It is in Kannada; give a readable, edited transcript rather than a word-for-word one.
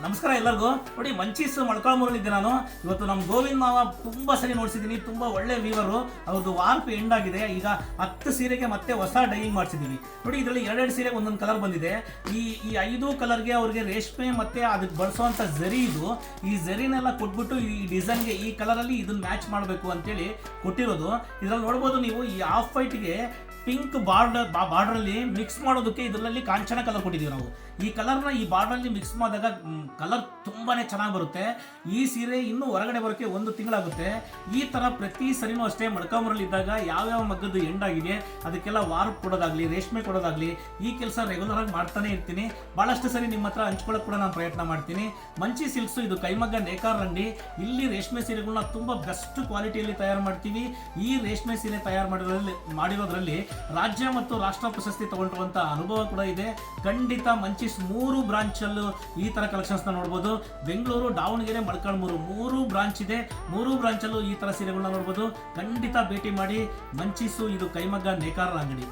ನಮಸ್ಕಾರ ಎಲ್ಲರಿಗೂ. ನೋಡಿ, ಮಂಚೀಸ್ ಮೊಳಕಾಲ್ಮೂರಲ್ಲಿದ್ದೆ ನಾನು. ಇವತ್ತು ನಮ್ಮ ಗೋವಿಂದ್ ಮಾವ ತುಂಬ ಸರಿ ನೋಡ್ಸಿದ್ದೀನಿ, ತುಂಬ ಒಳ್ಳೆ ವೀವರು. ಅವ್ರದ್ದು ವಾರ್ಪ್ ಎಂಡ್ ಆಗಿದೆ. ಈಗ 10 ಸೀರೆಗೆ ಮತ್ತೆ ಹೊಸ ಡೈಯಿಂಗ್ ಮಾಡಿಸಿದ್ದೀವಿ. ನೋಡಿ, ಇದರಲ್ಲಿ 2 ಸೀರೆಗೆ ಒಂದೊಂದು ಕಲರ್ ಬಂದಿದೆ. ಈ 5 ಕಲರ್ಗೆ ಅವ್ರಿಗೆ ರೇಷ್ಮೆ ಮತ್ತೆ ಅದಕ್ಕೆ ಬಳಸುವಂಥ ಜರಿ ಇದು. ಈ ಜರಿನೆಲ್ಲ ಕೊಟ್ಬಿಟ್ಟು ಈ ಡಿಸೈನ್ಗೆ ಈ ಕಲರಲ್ಲಿ ಇದನ್ನ ಮ್ಯಾಚ್ ಮಾಡಬೇಕು ಅಂತೇಳಿ ಕೊಟ್ಟಿರೋದು. ಇದರಲ್ಲಿ ನೋಡ್ಬೋದು ನೀವು, ಈ ಆಫ್ ವೈಟ್ಗೆ ಪಿಂಕ್ ಬಾರ್ಡರಲ್ಲಿ ಮಿಕ್ಸ್ ಮಾಡೋದಕ್ಕೆ ಇದರಲ್ಲಿ ಕಾಂಚನ ಕಲರ್ ಕೊಟ್ಟಿದ್ದೀವಿ ನಾವು. ಈ ಕಲರ್ನ ಈ ಬಾರ್ಡರಲ್ಲಿ ಮಿಕ್ಸ್ ಮಾಡಿದಾಗ ಕಲರ್ ತುಂಬಾ ಚೆನ್ನಾಗಿ ಬರುತ್ತೆ. ಈ ಸೀರೆ ಇನ್ನೂ ಹೊರಗಡೆ ಬರೋಕ್ಕೆ 1 ತಿಂಗಳಾಗುತ್ತೆ. ಈ ಥರ ಪ್ರತಿ ಸರಿನೂ ಅಷ್ಟೇ ಮೊಳಕಾಲ್ಮೂರಲ್ಲಿ ಇದ್ದಾಗ ಯಾವ್ಯಾವ ಮಗ್ಗದ್ದು ಎಂಡ್ ಆಗಿದೆ ಅದಕ್ಕೆಲ್ಲ ವಾರ್ಪ್ ಕೊಡೋದಾಗ್ಲಿ, ರೇಷ್ಮೆ ಕೊಡೋದಾಗ್ಲಿ, ಈ ಕೆಲಸ ರೆಗ್ಯುಲರ್ ಆಗಿ ಮಾಡ್ತಾನೆ ಇರ್ತೀನಿ. ಭಾಳಷ್ಟು ಸರಿ ನಿಮ್ಮ ಹತ್ರ ಹಂಚ್ಕೊಳ್ಳೋಕೆ ಕೂಡ ನಾನು ಪ್ರಯತ್ನ ಮಾಡ್ತೀನಿ. ಮಂಚಿ ಸಿಲ್ಕ್ಸ್ ಇದು ಕೈಮಗ್ಗ ನೇಕಾರ್ ಅಂಗಡಿ. ಇಲ್ಲಿ ರೇಷ್ಮೆ ಸೀರೆಗಳನ್ನ ತುಂಬ ಬೆಸ್ಟ್ ಕ್ವಾಲಿಟಿಯಲ್ಲಿ ತಯಾರು ಮಾಡ್ತೀವಿ. ಈ ರೇಷ್ಮೆ ಸೀರೆ ತಯಾರು ಮಾಡಿರೋದ್ರಲ್ಲಿ ರಾಜ್ಯ ಮತ್ತು ರಾಷ್ಟ್ರ ಪ್ರಶಸ್ತಿ ತಗೊಂಡಿರುವಂಥ ಅನುಭವ ಕೂಡ ಇದೆ. ಖಂಡಿತ ಮಂಚೀಸ್ 3 ಬ್ರಾಂಚಲ್ಲೂ ಈ ಥರ ಕಲೆಕ್ಷನ್ಸ್ನ ನೋಡ್ಬೋದು. ಬೆಂಗಳೂರು, ದಾವಣಗೆರೆ, ಮೊಳಕಾಲ್ಮೂರು 3 ಬ್ರಾಂಚ್ ಇದೆ. 3 ಬ್ರಾಂಚಲ್ಲೂ ಈ ಥರ ಸೀರೆಗಳನ್ನ ನೋಡ್ಬೋದು. ಖಂಡಿತ ಭೇಟಿ ಮಾಡಿ. ಮಂಚೀಸು ಇದು ಕೈಮಗ್ಗ ನೇಕಾರರ ಅಂಗಡಿ.